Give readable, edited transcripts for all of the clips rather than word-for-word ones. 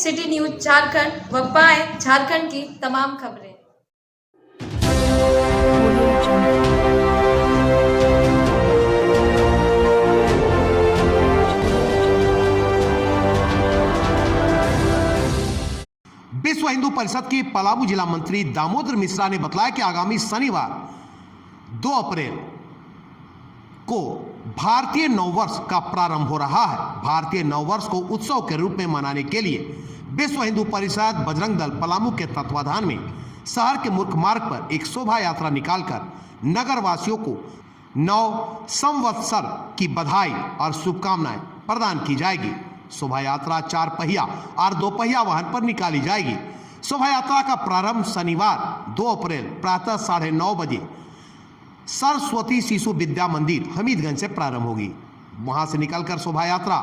City news Jharkhand व पाएं झारखंड की तमाम खबरें। विश्व हिंदू परिषद के पलामू जिला मंत्री दामोदर मिश्रा ने बताया कि आगामी शनिवार 2 अप्रैल को भारतीय नववर्ष का प्रारंभ हो रहा है। भारतीय नववर्ष को उत्सव के रूप में मनाने के लिए विश्व हिंदू परिषद बजरंग दल पलामू के तत्वाधान में शहर के मुख्य मार्ग पर एक शोभा यात्रा निकालकर नगर वासियों को नव संवत्सर की बधाई और शुभकामनाएं प्रदान की जाएगी। शोभा यात्रा 4 पहिया और 2 पहिया वाहन पर निकाली जाएगी। शोभा यात्रा का प्रारंभ शनिवार 2 अप्रैल प्रातः 9:30 बजे सरस्वती शिशु विद्या मंदिर हमीदगंज से प्रारंभ होगी। वहां से निकलकर शोभा यात्रा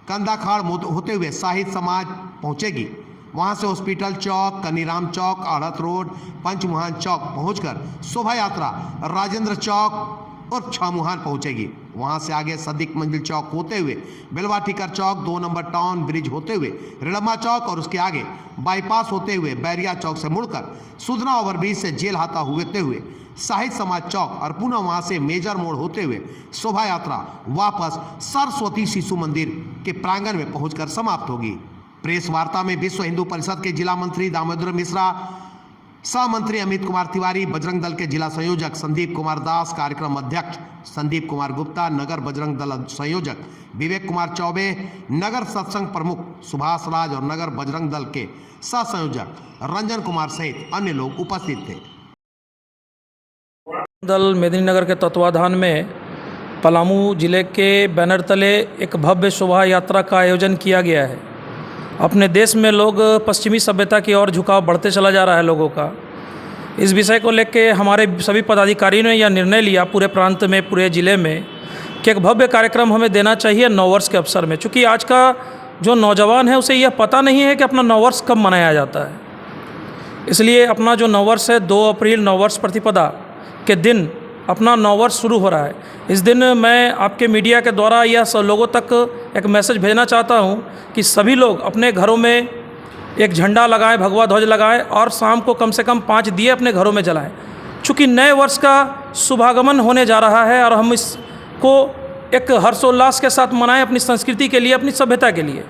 कंदाखाड़ होते हुए साहित्य समाज पहुंचेगी। वहां से हॉस्पिटल चौक, कनीराम चौक, आढ़त रोड, पंचमुहान चौक पहुंचकर शोभा यात्रा राजेंद्र चौक और छामुहान पहुंचेगी। वहां से आगे सदीक मंजिल चौक होते हुए बेलवाटिकर चौक, 2 नंबर टाउन ब्रिज होते हुए रिड़मा चौक और उसके आगे बाईपास होते हुए बैरिया चौक से मुड़कर सुधना ओवरब्रिज से जेल हाथा होते हुए साहित्य समाज चौक और पुनः वहां से मेजर मोड़ होते हुए शोभा यात्रा वापस सरस्वती शिशु मंदिर के प्रांगण में पहुंचकर समाप्त होगी। प्रेस वार्ता में विश्व हिंदू परिषद के जिला मंत्री दामोदर मिश्रा, सह मंत्री अमित कुमार तिवारी, बजरंग दल के जिला संयोजक संदीप कुमार दास, कार्यक्रम अध्यक्ष संदीप कुमार गुप्ता, नगर बजरंग दल संयोजक विवेक कुमार चौबे, नगर सत्संग प्रमुख सुभाष राज और नगर बजरंग दल के सह संयोजक रंजन कुमार सहित अन्य लोग उपस्थित थे। दल मेदिनीनगर के तत्वाधान में पलामू जिले के बैनर तले एक भव्य शोभा यात्रा का आयोजन किया गया है। अपने देश में लोग पश्चिमी सभ्यता की ओर झुकाव बढ़ते चला जा रहा है लोगों का। इस विषय को लेकर हमारे सभी पदाधिकारियों ने यह निर्णय लिया पूरे प्रांत में, पूरे ज़िले में, कि एक भव्य कार्यक्रम हमें देना चाहिए नववर्ष के अवसर में। चूँकि आज का जो नौजवान है उसे यह पता नहीं है कि अपना नववर्ष कब मनाया जाता है। इसलिए अपना जो नववर्ष है 2 अप्रैल नववर्ष प्रतिपदा के दिन अपना नववर्ष शुरू हो रहा है। इस दिन मैं आपके मीडिया के द्वारा यह सब लोगों तक एक मैसेज भेजना चाहता हूं कि सभी लोग अपने घरों में एक झंडा लगाएं, भगवा ध्वज लगाएं और शाम को कम से कम 5 दिए अपने घरों में जलाएं। चूँकि नए वर्ष का शुभागमन होने जा रहा है और हम इसको एक हर्षोल्लास के साथ मनाएं अपनी संस्कृति के लिए, अपनी सभ्यता के लिए।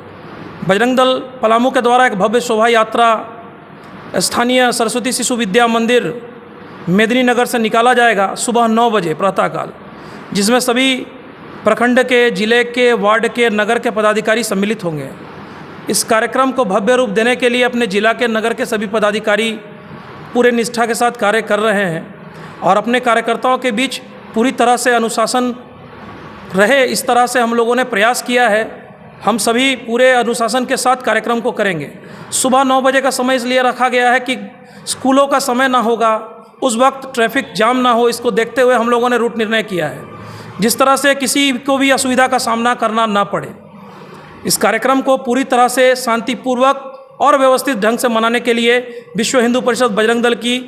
बजरंग दल पलामू के द्वारा एक भव्य शोभा यात्रा स्थानीय सरस्वती शिशु विद्या मंदिर मेदिनीनगर से निकाला जाएगा सुबह 9 बजे प्रातःकाल, जिसमें सभी प्रखंड के, जिले के, वार्ड के, नगर के पदाधिकारी सम्मिलित होंगे। इस कार्यक्रम को भव्य रूप देने के लिए अपने जिला के, नगर के सभी पदाधिकारी पूरे निष्ठा के साथ कार्य कर रहे हैं और अपने कार्यकर्ताओं के बीच पूरी तरह से अनुशासन रहे, इस तरह से हम लोगों ने प्रयास किया है। हम सभी पूरे अनुशासन के साथ कार्यक्रम को करेंगे। सुबह 9 बजे का समय इसलिए रखा गया है कि स्कूलों का समय ना होगा, उस वक्त ट्रैफिक जाम ना हो, इसको देखते हुए हम लोगों ने रूट निर्णय किया है, जिस तरह से किसी को भी असुविधा का सामना करना ना पड़े। इस कार्यक्रम को पूरी तरह से शांतिपूर्वक और व्यवस्थित ढंग से मनाने के लिए विश्व हिंदू परिषद बजरंग दल की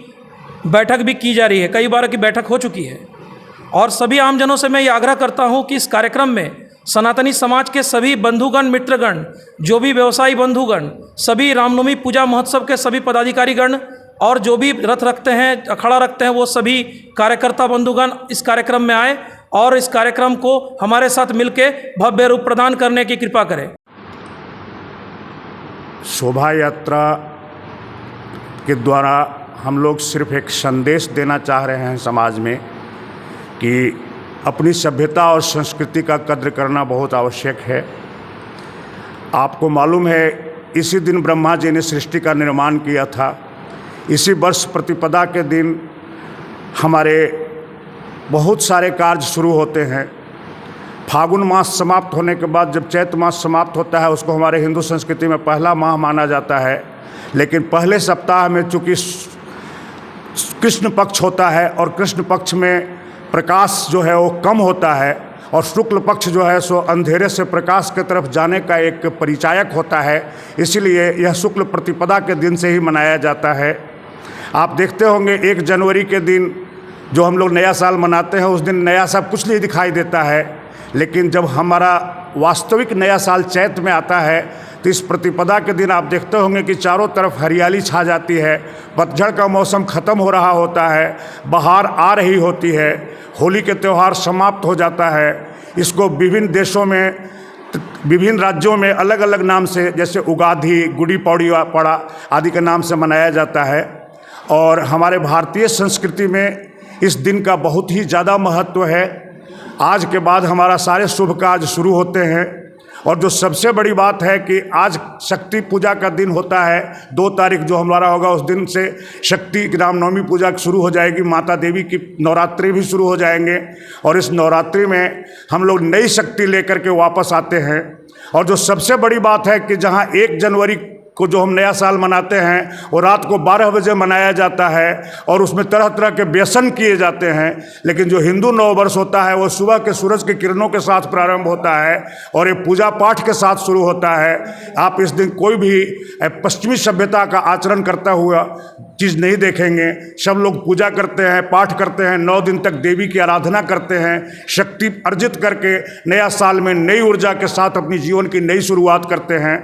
बैठक भी की जा रही है। कई बार की बैठक हो चुकी है और सभी आमजनों से मैं ये आग्रह करता हूँ कि इस कार्यक्रम में सनातनी समाज के सभी बंधुगण, मित्रगण, जो भी व्यवसायी बंधुगण, सभी रामनवमी पूजा महोत्सव के सभी पदाधिकारीगण और जो भी रथ रखते हैं, अखाड़ा रखते हैं, वो सभी कार्यकर्ता बंधुगण इस कार्यक्रम में आए और इस कार्यक्रम को हमारे साथ मिलकर भव्य रूप प्रदान करने की कृपा करें। शोभा यात्रा के द्वारा हम लोग सिर्फ एक संदेश देना चाह रहे हैं समाज में कि अपनी सभ्यता और संस्कृति का कद्र करना बहुत आवश्यक है। आपको मालूम है, इसी दिन ब्रह्मा जी ने सृष्टि का निर्माण किया था। इसी वर्ष प्रतिपदा के दिन हमारे बहुत सारे कार्य शुरू होते हैं। फागुन मास समाप्त होने के बाद जब चैत मास समाप्त होता है, उसको हमारे हिंदू संस्कृति में पहला माह माना जाता है। लेकिन पहले सप्ताह में चूँकि कृष्ण पक्ष होता है और कृष्ण पक्ष में प्रकाश जो है वो कम होता है और शुक्ल पक्ष जो है सो अंधेरे से प्रकाश की तरफ जाने का एक परिचायक होता है, इसलिए यह शुक्ल प्रतिपदा के दिन से ही मनाया जाता है। आप देखते होंगे 1 जनवरी के दिन जो हम लोग नया साल मनाते हैं, उस दिन नया सब कुछ नहीं दिखाई देता है, लेकिन जब हमारा वास्तविक नया साल चैत में आता है तो इस प्रतिपदा के दिन आप देखते होंगे कि चारों तरफ हरियाली छा जाती है, पतझड़ का मौसम ख़त्म हो रहा होता है, बहार आ रही होती है, होली के त्यौहार समाप्त हो जाता है। इसको विभिन्न देशों में, विभिन्न राज्यों में अलग अलग नाम से, जैसे उगादि, गुड़ी पड़ा आदि के नाम से मनाया जाता है। और हमारे भारतीय संस्कृति में इस दिन का बहुत ही ज़्यादा महत्व है। आज के बाद हमारा सारे शुभ कार्य शुरू होते हैं। और जो सबसे बड़ी बात है कि आज शक्ति पूजा का दिन होता है। 2 तारीख जो हमारा होगा, उस दिन से शक्ति रामनवमी पूजा शुरू हो जाएगी, माता देवी की नवरात्रि भी शुरू हो जाएंगे। और इस नवरात्रि में हम लोग नई शक्ति लेकर के वापस आते हैं। और जो सबसे बड़ी बात है कि जहाँ 1 जनवरी को जो हम नया साल मनाते हैं, वो रात को 12 बजे मनाया जाता है और उसमें तरह तरह के व्यसन किए जाते हैं। लेकिन जो हिंदू नववर्ष होता है वो सुबह के सूरज की किरणों के साथ प्रारंभ होता है और ये पूजा पाठ के साथ शुरू होता है। आप इस दिन कोई भी पश्चिमी सभ्यता का आचरण करता हुआ चीज़ नहीं देखेंगे। सब लोग पूजा करते हैं, पाठ करते हैं, 9 दिन तक देवी की आराधना करते हैं, शक्ति अर्जित करके नया साल में नई ऊर्जा के साथ अपनी जीवन की नई शुरुआत करते हैं।